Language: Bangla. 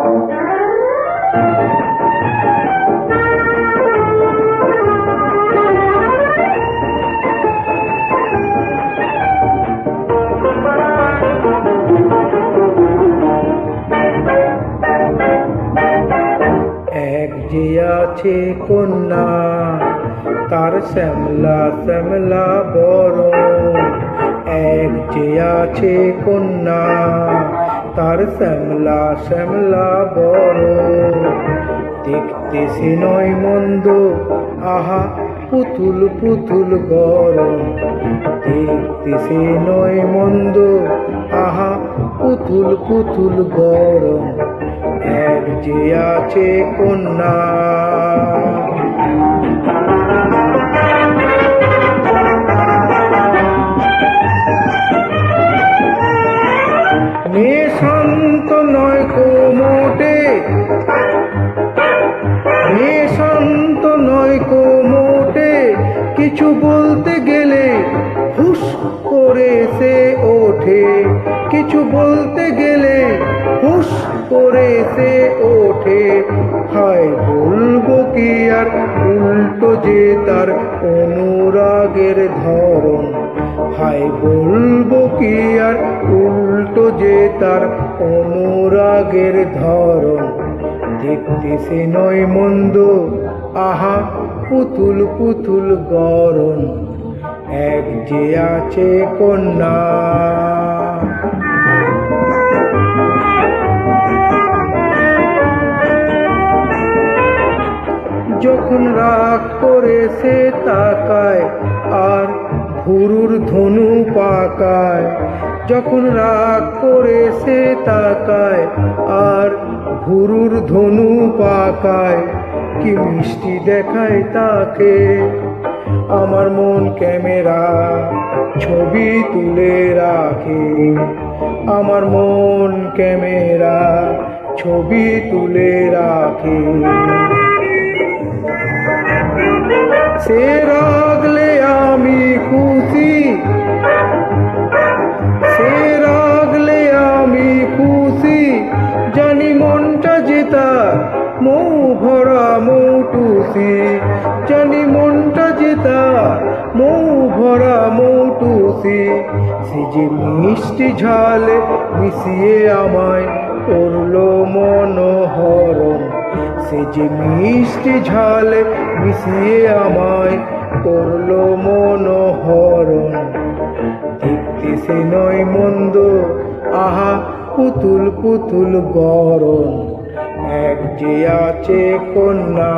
এক যে আছে কন্যা, তার শ্যামলা শ্যামলা বরণ। এক যে আছে কন্যা, তার শ্যামলা শ্যামলা বরণ। দেখতে সে নয় মন্দ, আহা পুতুল পুতুল গরম। দেখতে সে নয় মন্দ, আহা পুতুল পুতুল গরম। এক যে আছে কন্যা। মেয়ে শান্ত নয় কো মোটে, মেয়ে শান্ত নয় কো মোটে। কিছু বলতে গেলে হুস করে সে ওঠে। কিছু বলতে গেলে হুস করে সে ওঠে। হায় বলবো কি আর, উল্টো যে তার অনুরাগের ধরন। হায় বলবো কি আর, উল্টো যে তার অনুরাগের ধরন। দেখতে সে নয় মন্দ, আহা পুতুল পুতুল গরম। এক যে আছে কন্যা। যখন রাগ করে সে তাকায় আর ভুরুর ধনু পাকায়। যখন রাগ করে সে তাকায় আর ভুরুর ধনু পাকায়। কি মিষ্টি দেখায় তাকে, আমার মন ক্যামেরা ছবি তুলে রাখে। আমার মন ক্যামেরা ছবি তুলে রাখে। সে রাগলে আমি খুশি, সে রাগলে আমি খুশি। জানি মনটা জেতা মৌ ভরা মৌটুসি। জানি মনটা জেতা মৌ ভরা মৌটুসি। সে যে মিষ্টি ঝালে মিশিয়ে আমায় করলো মনোহরণ। সে যে মিষ্টি ঝালে মিশিয়ে আমায় করলো মনোহরণ। দেখতে সে নয় মন্দ, আহা পুতুল পুতুল গরম। এক যে আছে কন্যা।